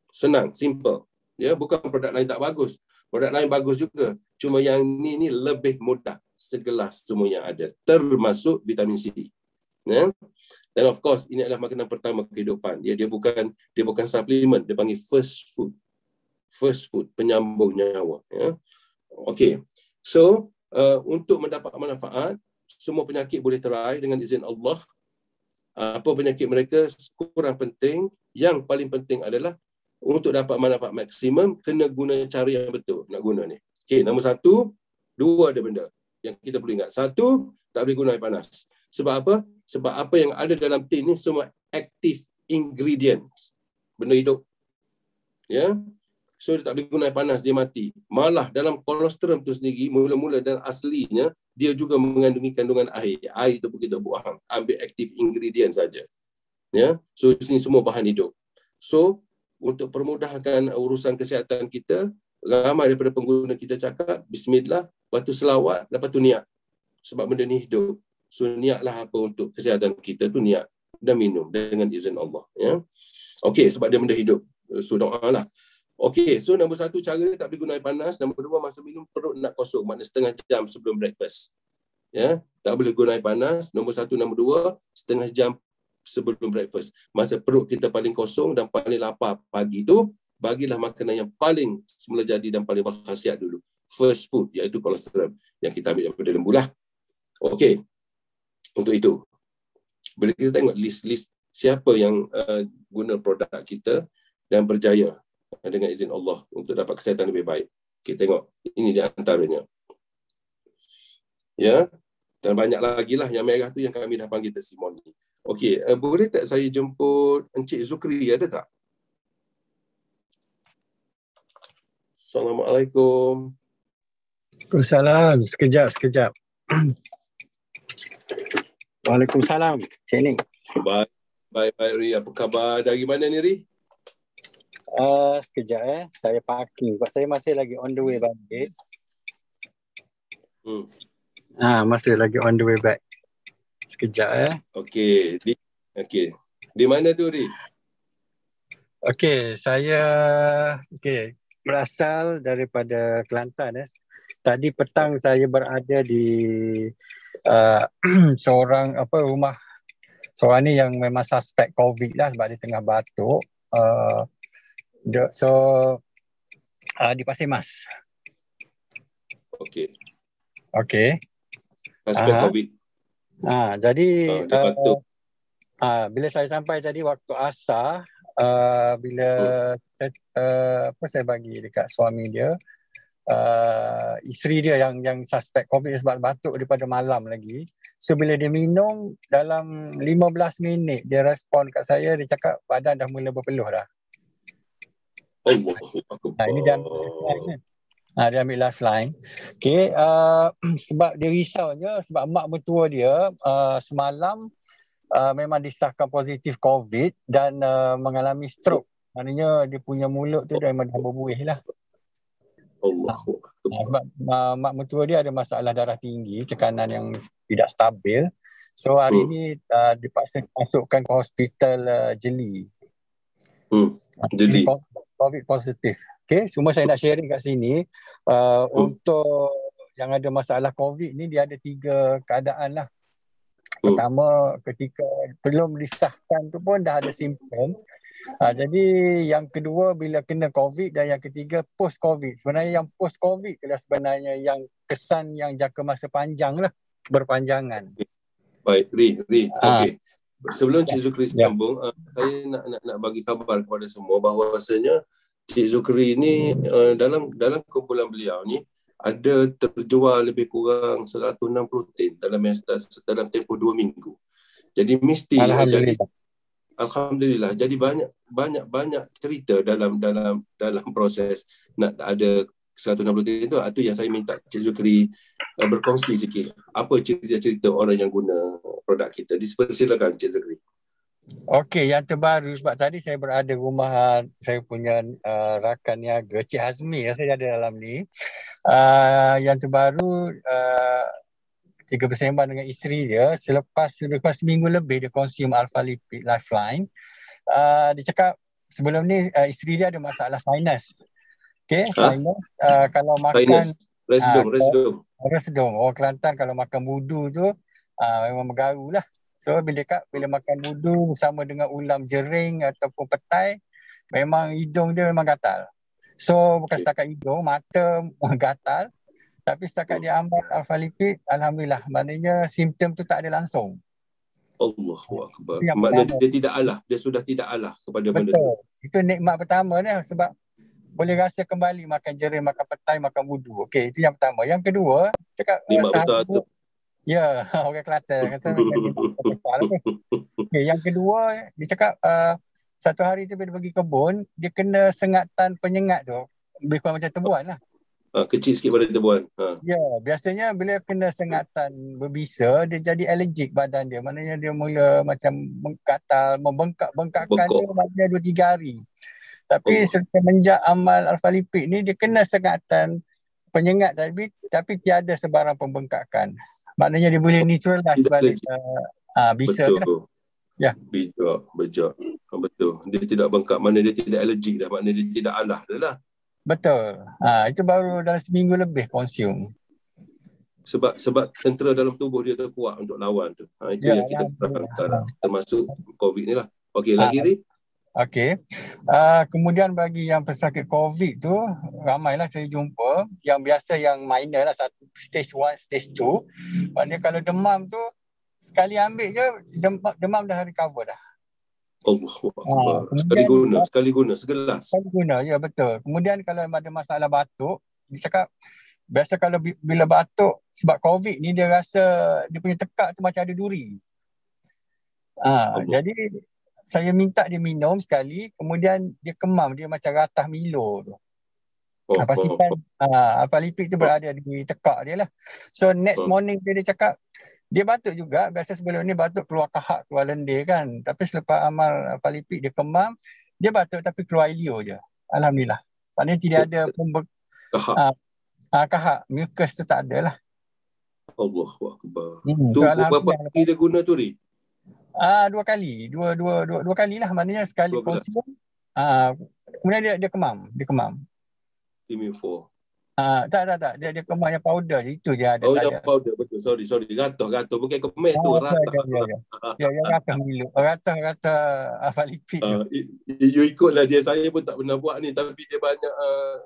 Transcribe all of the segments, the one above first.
Senang, simple. Ya, bukan produk lain tak bagus. Produk lain bagus juga. Cuma yang ni lebih mudah. Segelas semua yang ada. Termasuk vitamin C. Ya. Dan of course, ini adalah makanan pertama kehidupan. Dia bukan suplemen. Dia panggil first food. First food, penyambung nyawa. Ya. Okey. So, untuk mendapat manfaat, semua penyakit boleh terai dengan izin Allah. Apa penyakit mereka kurang penting. Yang paling penting adalah untuk dapat manfaat maksimum, kena guna cara yang betul nak guna ni. Okey, nombor satu, dua ada benda yang kita perlu ingat. Satu, tak boleh guna air panas. Sebab apa? Sebab apa yang ada dalam tin ni semua active ingredients. Benda hidup. Ya. So dia tak boleh guna air panas, dia mati. Malah dalam kolostrum tu sendiri, mula-mula dan aslinya, dia juga mengandungi kandungan air. Air tu pun kita buang. Ambil active ingredient saja. Ya. So ini semua bahan hidup. So, untuk permudahkan urusan kesihatan kita, ramai daripada pengguna kita cakap, Bismillah, lepas tu selawat, lepas tu niat. Sebab benda ni hidup. So, niatlah apa untuk kesihatan kita tu niat. Dan minum dengan izin Allah. Ya. Okey, sebab dia benda hidup. So, doalah. Okey, so nombor satu cara tak boleh guna air panas. Nombor dua, masa minum perut nak kosong. Maknanya setengah jam sebelum breakfast. Ya, tak boleh guna air panas. Nombor satu, nombor dua, setengah jam sebelum breakfast. Masa perut kita paling kosong dan paling lapar pagi tu, bagilah makanan yang paling semula jadi dan paling berkhasiat dulu. First food, iaitu kolesterol yang kita ambil daripada lembu lah. Okey, untuk itu, bila kita tengok list siapa yang guna produk kita dan berjaya dengan izin Allah untuk dapat kesihatan lebih baik. Kita tengok, ini di antaranya. Ya, dan banyak lagi lah. Yang merah tu yang kami dah panggil testimoni. Okey, boleh tak saya jemput Encik Zukri, ada tak? Assalamualaikum. Waalaikumsalam. Sekejap. Waalaikumsalam. Sini. Baik, Ri. Apa khabar? Dari mana ni, Ri? Sekejap saya parking. Sebab saya masih lagi on the way balik. Masih lagi on the way back. Sekejap Okey. Di mana tu, Ri? Okey, saya berasal daripada Kelantan. Tadi petang saya berada di seorang rumah seorang ni yang memang suspek COVID lah sebab dia tengah batuk. Di Pasir Mas. Okey. Suspek COVID. Jadi dia batuk. bila saya sampai tadi waktu asar, bila saya bagi dekat suami dia, isteri dia yang suspek COVID sebab batuk daripada malam lagi. So bila dia minum, dalam 15 minit dia respon kat saya, dia cakap badan dah mula berpeluh dah. Ini dia ambil lifeline kan. Dia ambil lifeline. Okay, sebab dia risaunya sebab mak mertua dia semalam memang disahkan positif COVID dan mengalami stroke. Maknanya dia punya mulut tu dah berbuih lah. Sebab mak mertua dia ada masalah darah tinggi, tekanan yang tidak stabil. So hari ini dipaksa masukkan ke hospital Jeli. Jeli. COVID positif. Okay, cuma saya nak sharing kat sini. Untuk yang ada masalah COVID ni, dia ada 3 keadaan lah. Pertama, ketika belum disahkan tu pun dah ada simptom. Jadi yang kedua bila kena COVID, dan yang ketiga post COVID. Sebenarnya yang post COVID adalah sebenarnya yang kesan yang jangka masa panjang lah, berpanjangan. Baik, Ri. Okey. Sebelum Cik Zukri sambung, saya nak bagi khabar kepada semua bahawasanya Cik Zukri ni dalam kumpulan beliau ni ada terjual lebih kurang 160 tin dalam tempoh 2 minggu. Jadi mesti Alhamdulillah. Jadi banyak cerita dalam proses nak ada 160 tin tu. Itu yang saya minta Cik Zukri berkongsi sikit. Apa cerita-cerita orang yang guna produk kita. Dipersilakan Cik Zukri. Okey, yang terbaru sebab tadi saya berada rumah saya punya rakan niaga Cik Hazmi, saya ada dalam ni. Yang terbaru ketika bersembang dengan isteri dia, selepas seminggu lebih dia konsum Alpha Lipid Lifeline, dia cakap sebelum ni isteri dia ada masalah sinus. Okay, Ha? sinus kalau makan Sinus. Residung. Sedung. Orang Kelantan kalau makan budu tu memang bergaru lah. So bila makan budu bersama dengan ulam jering ataupun petai, memang hidung dia memang gatal. So bukan Okay. setakat hidung, mata gatal. Tapi setakat dia ambil alfa-lipid, alhamdulillah. Maknanya simptom tu tak ada langsung. Allahu Akbar. Itu yang Maknanya pertama. dia tidak alah. Dia sudah tidak alah kepada benda tu. Betul. Itu nikmat pertama ni sebab boleh rasa kembali makan jering, makan petai, makan budu. Okey, itu yang pertama. Yang kedua, cakap Nikmat besar tu. ya, orang Kelantan kata memang nikmat besar tu. Okay, yang kedua, dia cakap satu hari tu bila pergi kebun, dia kena sengatan penyengat tu. Lebih kurang macam tebuan lah. Kecil sikit pada tebuan. Ya, biasanya bila kena sengatan berbisa, dia jadi alergik badan dia. Maknanya dia mula macam gatal, membengkak-bengkakkan Bengkok. dia maknanya 2-3 hari. Tapi semenjak amal alfa-lipid ni, dia kena sengatan penyengat tapi tiada sebarang pembengkakan. Maknanya dia boleh neutralize Tidak balik bisa tu lah. Betul. Ya. Bijak. Betul. Dia tidak bengkak. Mana dia tidak alergik dah. Maknanya dia tidak alah dah lah. Betul. Itu baru dalam seminggu lebih consume. Sebab tentera dalam tubuh dia terkuat untuk lawan tu. Itu yang kita perlukan sekarang. Termasuk COVID ni lah. Okey, lagi Ri? Okey. Kemudian bagi yang pesakit COVID tu, ramailah saya jumpa. Yang biasa yang minor lah, stage 1, stage 2. Maknanya kalau demam tu, sekali ambil je, demam dah recover dah. Sekali guna, segelas. Sekali guna, ya betul. Kemudian kalau ada masalah batuk, dia cakap, biasa kalau bila batuk, sebab COVID ni dia rasa dia punya tekak tu macam ada duri. Jadi saya minta dia minum sekali, kemudian dia kemam, dia macam ratah Milo tu. Pastikan alfa-lipid tu berada di tekak dia lah. So next morning dia cakap, dia batuk juga, biasa sebelum ni batuk keluar kahak, keluar lendir kan. Tapi selepas amal alfa-lipid dia kemam, dia batuk tapi keluar ilio je. Alhamdulillah. Maknanya tidak ada kahak, mucus tu tak ada lah. Allahu Akbar. Tu berapa kali dia guna tu Ri? 2 kali. Dua kali lah. Maknanya sekali konsum. Kemudian dia kemam. Immune4. Tak. Dia kemam yang powder je. Itu je ada. Yang powder. Betul. Sorry. Gatal. Bukan kemeh tu. Ratah. Ya, ratah Milo. Ratah alfa-lipid tu. You ikutlah dia. Saya pun tak pernah buat ni. Tapi dia banyak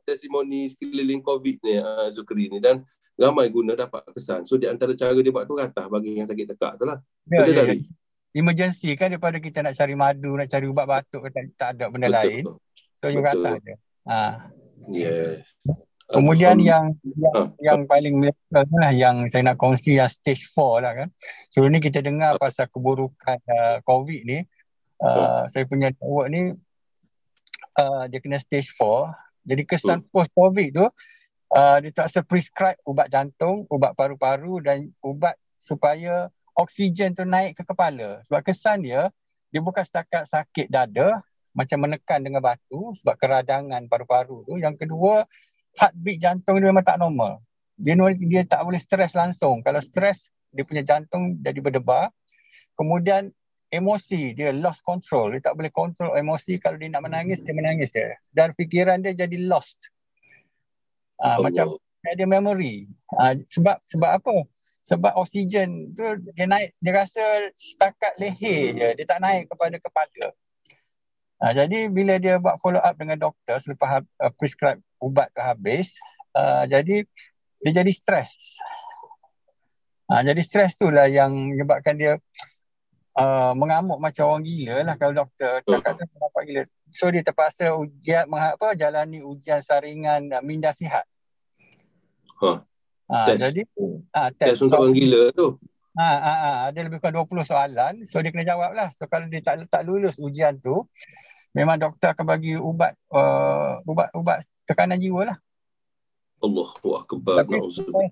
testimoni sekeliling COVID ni. Zukri ni. Dan ramai guna dapat kesan. So di antara cara dia buat tu ratah bagi yang sakit tekak tu lah. Betul tak Ri? Emergency kan, daripada kita nak cari madu, nak cari ubat batuk, tak ada benda lain. So you ratah je. Yeah. Kemudian yang paling miracle lah yang saya nak kongsi yang stage 4 lah kan. So ni kita dengar pasal keburukan COVID ni. Saya punya network ni dia kena stage 4. Jadi kesan post COVID tu dia terpaksa prescribe ubat jantung, ubat paru-paru dan ubat supaya oksigen tu naik ke kepala. Sebab kesan dia bukan setakat sakit dada, macam menekan dengan batu sebab keradangan paru-paru tu. Yang kedua, heartbeat jantung dia memang tak normal. Dia tak boleh stres langsung. Kalau stres, dia punya jantung jadi berdebar. Kemudian emosi, dia lost control. Dia tak boleh control emosi. Kalau dia nak menangis, dia menangis je. Dan fikiran dia jadi lost. Macam ada memory. Sebab apa? Sebab oksigen tu dia naik, dia rasa setakat leher je, dia tak naik kepada kepala. Jadi bila dia buat follow up dengan doktor selepas prescribe ubat tu habis, jadi dia jadi stres. Jadi stres tu lah yang menyebabkan dia mengamuk macam orang gila lah kalau doktor cakap tu nampak gila. So dia terpaksa jalani ujian saringan minda sihat. Jadi test untuk orang gila tu. Ada lebih kurang 20 soalan. So dia kena jawab lah. So kalau dia tak lulus ujian tu, memang doktor akan bagi ubat tekanan jiwa lah. Allahu Akbar. Tapi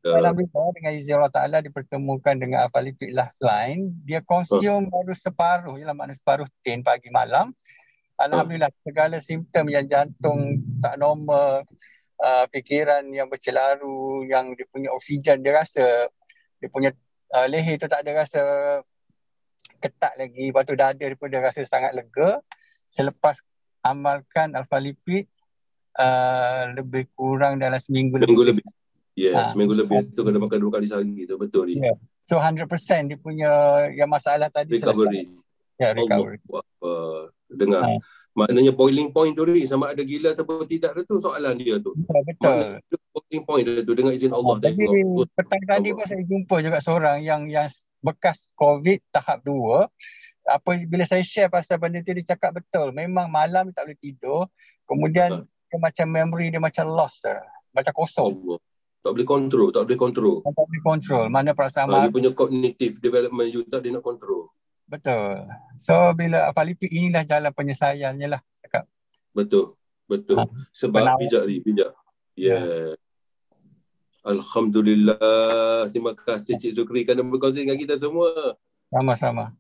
alhamdulillah dengan izin Allah Ta'ala dipertemukan dengan alfa-lipid Lifeline. Dia konsum baru separuh, ialah makna separuh tin pagi malam. Alhamdulillah segala simptom yang jantung tak normal, fikiran yang bercelaru, yang dia punya oksigen, dia rasa dia punya leher tu tak ada rasa ketat lagi, lepas tu dada dia pun dia rasa sangat lega. Selepas amalkan alpha lipid lebih kurang dalam seminggu Seminggu lebih. lebih. Seminggu lebih tu kena makan 2 kali sehari tu, betul ni. So 100% dia punya yang masalah tadi Recovery. selesai. Recovery. Allah. Dengar. Maknanya boiling point tu ni sama ada gila ataupun tidak tu soalan dia tu. Betul. Boiling point dia tu dengan izin Allah Jadi tengok. petang tadi pun saya jumpa juga seorang yang bekas COVID tahap 2. Bila saya share pasal benda tu, dia cakap betul. Memang malam tak boleh tidur. Kemudian dia macam memory dia macam lost. Macam kosong. Allah. Tak boleh kontrol. Mana perasaan you punya cognitive development you tak boleh nak kontrol. Betul. So bila alpha lipid inilah jalan penyelesaiannya lah. Cakap. Betul. Sebab bijak. Alhamdulillah. Terima kasih Cik Zukri kerana berkongsi dengan kita semua. Sama-sama.